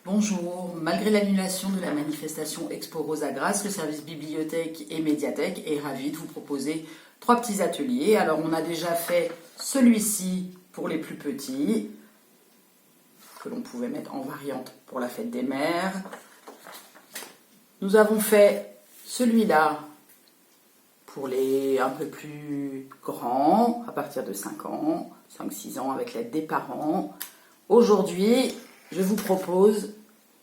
Bonjour, malgré l'annulation de la manifestation Expo Rosa Grâce, le service bibliothèque et médiathèque est ravi de vous proposer 3 petits ateliers. Alors on a déjà fait celui-ci pour les plus petits, que l'on pouvait mettre en variante pour la fête des mères. Nous avons fait celui-là pour les un peu plus grands, à partir de 5 ans, 5-6 ans, avec l'aide des parents. Aujourd'hui, je vous propose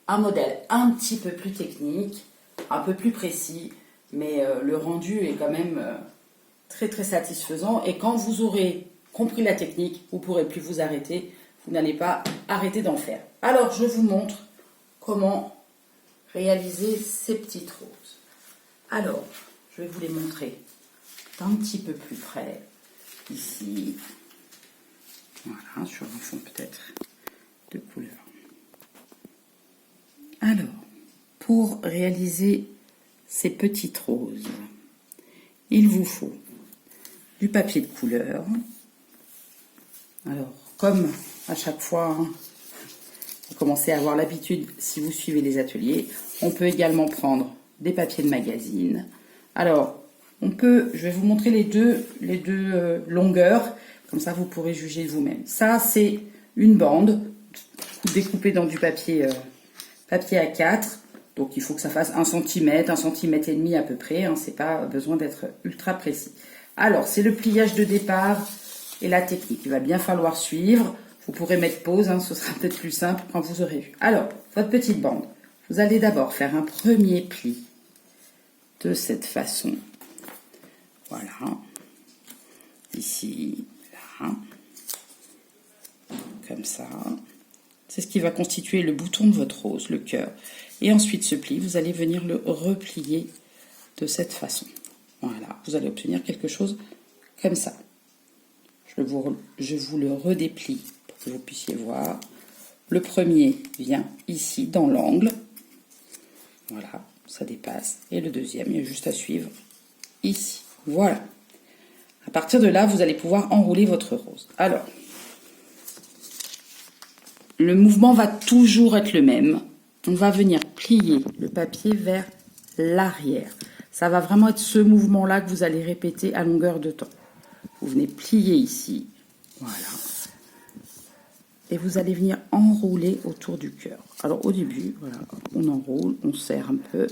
un modèle un petit peu plus technique, un peu plus précis, mais le rendu est quand même très très satisfaisant. Et quand vous aurez compris la technique, vous ne pourrez plus vous arrêter, vous n'allez pas arrêter d'en faire. Alors, je vous montre comment réaliser ces petites roses. Alors, je vais vous les montrer d'un petit peu plus près, ici. Voilà, sur un fond peut-être de couleur. Alors, pour réaliser ces petites roses, il vous faut du papier de couleur. Alors, comme à chaque fois, vous commencez à avoir l'habitude, si vous suivez les ateliers, on peut également prendre des papiers de magazine. Alors, je vais vous montrer les deux longueurs, comme ça vous pourrez juger vous-même. Ça, c'est une bande découpée dans du papier A4, donc il faut que ça fasse 1 cm, 1,5 cm à peu près, hein, c'est pas besoin d'être ultra précis. Alors, c'est le pliage de départ et la technique, il va bien falloir suivre, vous pourrez mettre pause, hein, ce sera peut-être plus simple quand vous aurez vu. Alors, votre petite bande, vous allez d'abord faire un premier pli de cette façon, voilà, ici, là, comme ça. C'est ce qui va constituer le bouton de votre rose, le cœur. Et ensuite, ce pli, vous allez venir le replier de cette façon. Voilà, vous allez obtenir quelque chose comme ça. Je vous le redéplie pour que vous puissiez voir. Le premier vient ici, dans l'angle. Voilà, ça dépasse. Et le deuxième, il y a juste à suivre ici. Voilà. À partir de là, vous allez pouvoir enrouler votre rose. Alors, le mouvement va toujours être le même. On va venir plier le papier vers l'arrière. Ça va vraiment être ce mouvement-là que vous allez répéter à longueur de temps. Vous venez plier ici, voilà. Et vous allez venir enrouler autour du cœur. Alors au début, voilà, on enroule, on serre un peu,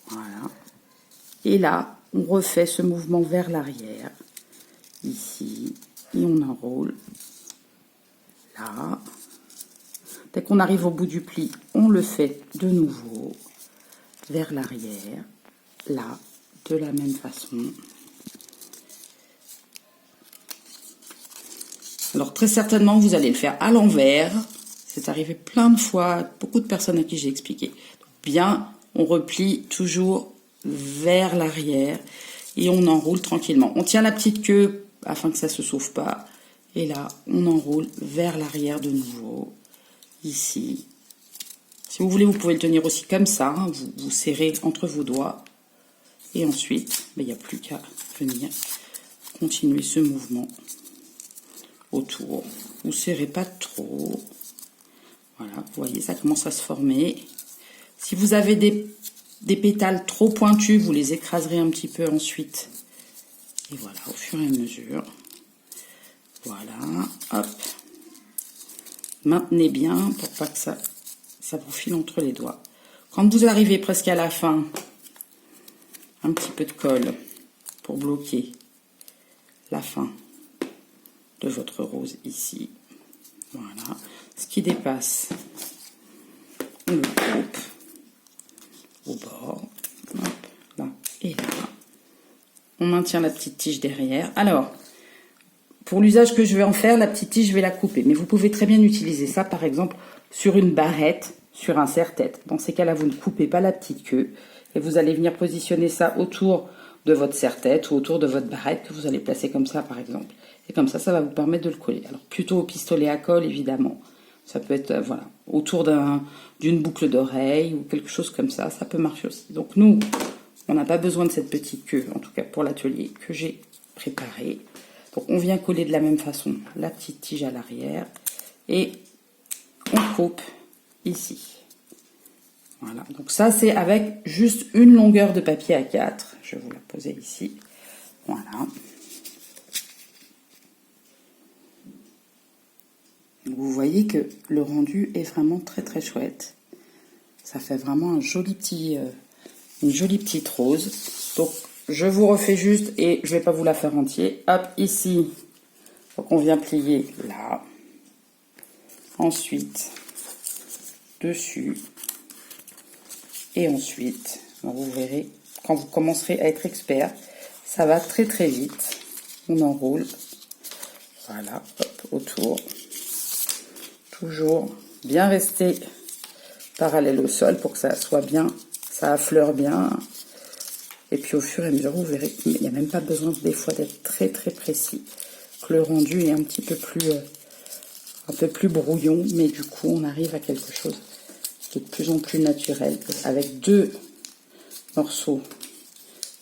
voilà. Et là, on refait ce mouvement vers l'arrière, ici, et on enroule, là. Dès qu'on arrive au bout du pli, on le fait de nouveau vers l'arrière, là, de la même façon. Alors très certainement, vous allez le faire à l'envers. C'est arrivé plein de fois à beaucoup de personnes à qui j'ai expliqué. Donc, bien, on replie toujours vers l'arrière et on enroule tranquillement. On tient la petite queue afin que ça ne se sauve pas. Et là, on enroule vers l'arrière de nouveau. Ici. Si vous voulez, vous pouvez le tenir aussi comme ça. Hein, vous serrez entre vos doigts. Et ensuite, il n'y a plus qu'à venir continuer ce mouvement autour. Vous ne serrez pas trop. Voilà, vous voyez, ça commence à se former. Si vous avez des pétales trop pointus, vous les écraserez un petit peu ensuite. Et voilà, au fur et à mesure. Voilà, hop. Maintenez bien pour pas que ça vous file entre les doigts. Quand vous arrivez presque à la fin, un petit peu de colle pour bloquer la fin de votre rose ici. Voilà. Ce qui dépasse, on le coupe au bord. Hop, là et là. On maintient la petite tige derrière. Alors, pour l'usage que je vais en faire, la petite tige, je vais la couper. Mais vous pouvez très bien utiliser ça, par exemple, sur une barrette, sur un serre-tête. Dans ces cas-là, vous ne coupez pas la petite queue. Et vous allez venir positionner ça autour de votre serre-tête ou autour de votre barrette que vous allez placer comme ça, par exemple. Et comme ça, ça va vous permettre de le coller. Alors, plutôt au pistolet à colle, évidemment. Ça peut être, voilà, autour d'une boucle d'oreille ou quelque chose comme ça. Ça peut marcher aussi. Donc, nous, on n'a pas besoin de cette petite queue, en tout cas pour l'atelier que j'ai préparé. Donc, on vient coller de la même façon la petite tige à l'arrière et on coupe ici. Voilà, donc ça c'est avec juste une longueur de papier A4. Je vais vous la poser ici. Voilà. Vous voyez que le rendu est vraiment très très chouette. Ça fait vraiment un joli petit, une jolie petite rose. Donc je vous refais juste, et je ne vais pas vous la faire entier. Hop, ici, donc on vient plier là. Ensuite, dessus. Et ensuite, vous verrez, quand vous commencerez à être expert, ça va très très vite. On enroule. Voilà, hop, autour. Toujours bien rester parallèle au sol pour que ça soit bien, ça affleure bien. Et puis au fur et à mesure, vous verrez, il n'y a même pas besoin des fois d'être très très précis. Que le rendu est un peu plus brouillon, mais du coup on arrive à quelque chose qui est de plus en plus naturel, avec deux morceaux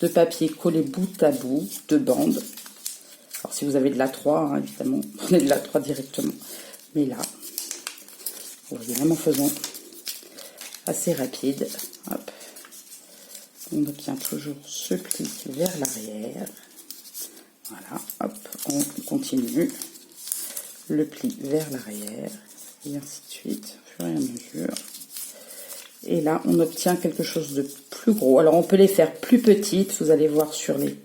de papier collés bout à bout, de bandes. Alors si vous avez de l'A3, hein, évidemment, prenez de l'A3 directement. Mais là, vous voyez, même en faisant assez rapide, hop, on obtient toujours ce pli vers l'arrière. Voilà, hop, on continue le pli vers l'arrière, et ainsi de suite, au fur et à mesure. Et là, on obtient quelque chose de plus gros. Alors, on peut les faire plus petites. Vous allez voir sur les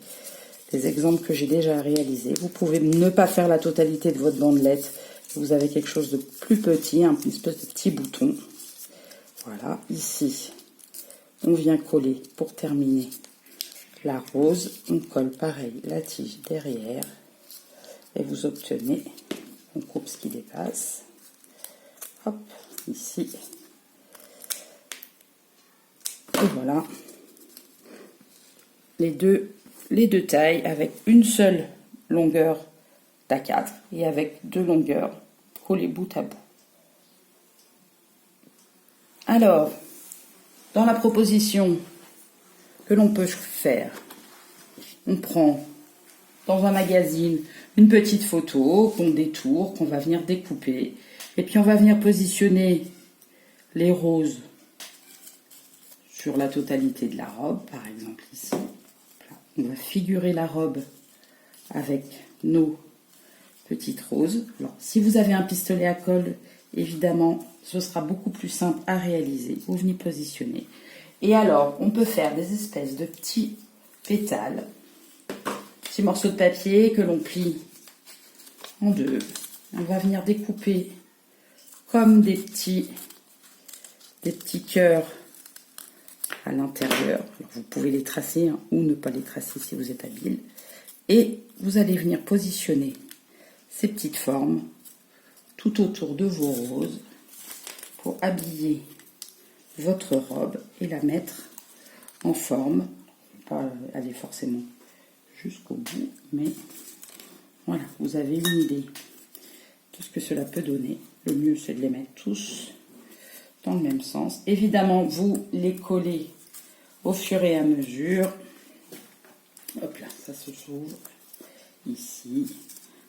exemples que j'ai déjà réalisés. Vous pouvez ne pas faire la totalité de votre bandelette. Vous avez quelque chose de plus petit, une espèce de petit bouton. Voilà, ici, on vient coller pour terminer la rose. On colle pareil la tige derrière. Et vous obtenez, on coupe ce qui dépasse. Hop, ici. Et voilà, les deux tailles avec une seule longueur d'A4 et avec deux longueurs collées bout à bout. Alors, dans la proposition que l'on peut faire, on prend dans un magazine une petite photo qu'on détourne, qu'on va venir découper, et puis on va venir positionner les roses sur la totalité de la robe, par exemple ici. On va figurer la robe avec nos petites roses. Alors, si vous avez un pistolet à colle, évidemment, ce sera beaucoup plus simple à réaliser. Vous venez positionner. Et alors, on peut faire des espèces de petits pétales, petits morceaux de papier que l'on plie en deux. On va venir découper comme des petits cœurs à l'intérieur. Vous pouvez les tracer, hein, ou ne pas les tracer si vous êtes habile. Et vous allez venir positionner ces petites formes tout autour de vos roses pour habiller votre robe et la mettre en forme. Pas aller forcément jusqu'au bout, mais voilà, vous avez une idée de ce que cela peut donner. Le mieux, c'est de les mettre tous dans le même sens. Évidemment, vous les collez au fur et à mesure. Hop là, ça se s'ouvre ici.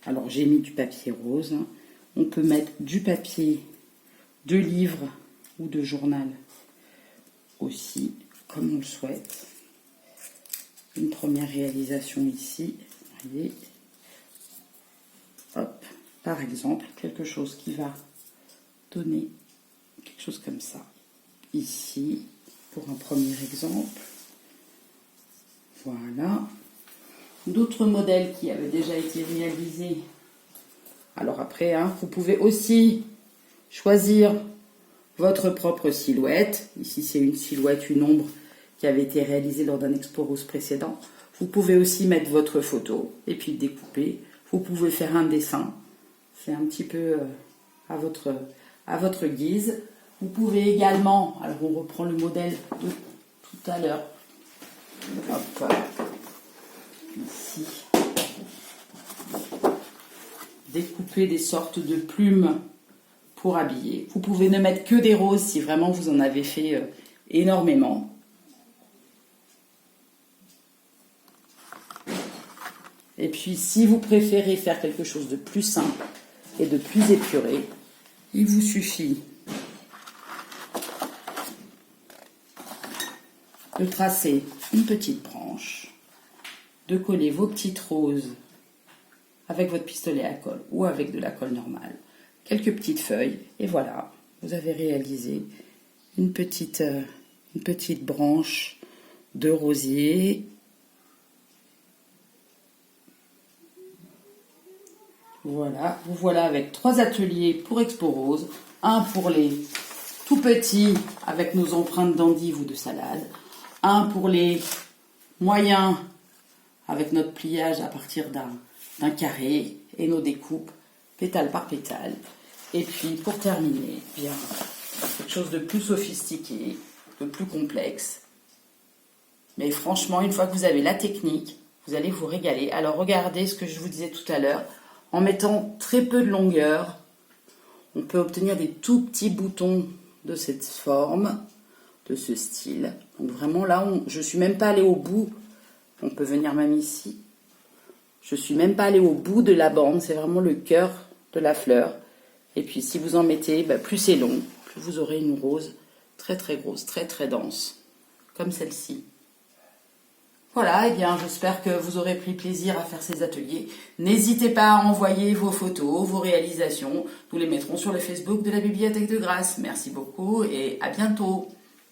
Alors, j'ai mis du papier rose. On peut mettre du papier de livre ou de journal aussi, comme on le souhaite. Une première réalisation ici, vous voyez. Hop, par exemple, quelque chose qui va donner quelque chose comme ça. Ici, pour un premier exemple. Voilà. D'autres modèles qui avaient déjà été réalisés. Alors après, hein, vous pouvez aussi choisir votre propre silhouette. Ici, c'est une silhouette, une ombre qui avait été réalisée lors d'un Expo Rose précédent. Vous pouvez aussi mettre votre photo et puis découper. Vous pouvez faire un dessin. C'est un petit peu à votre guise. Vous pouvez également, alors on reprend le modèle de tout à l'heure. Hop, ici. Découper des sortes de plumes pour habiller. Vous pouvez ne mettre que des roses si vraiment vous en avez fait énormément. Et puis si vous préférez faire quelque chose de plus simple et de plus épuré, il vous suffit de tracer une petite branche, de coller vos petites roses avec votre pistolet à colle ou avec de la colle normale, quelques petites feuilles, et voilà, vous avez réalisé une petite branche de rosier. Voilà, vous voilà avec 3 ateliers pour Expo Rose, un pour les tout petits avec nos empreintes d'endive ou de salade, un pour les moyens avec notre pliage à partir d'un carré et nos découpes pétale par pétale. Et puis pour terminer, bien quelque chose de plus sophistiqué, de plus complexe. Mais franchement, une fois que vous avez la technique, vous allez vous régaler. Alors regardez ce que je vous disais tout à l'heure. En mettant très peu de longueur, on peut obtenir des tout petits boutons de cette forme, de ce style. Donc vraiment là, je ne suis même pas allée au bout. On peut venir même ici. Je ne suis même pas allée au bout de la bande. C'est vraiment le cœur de la fleur. Et puis si vous en mettez, plus c'est long, plus vous aurez une rose très très grosse, très très dense, comme celle-ci. Voilà, et bien j'espère que vous aurez pris plaisir à faire ces ateliers. N'hésitez pas à envoyer vos photos, vos réalisations. Nous les mettrons sur le Facebook de la Bibliothèque de Grasse. Merci beaucoup et à bientôt.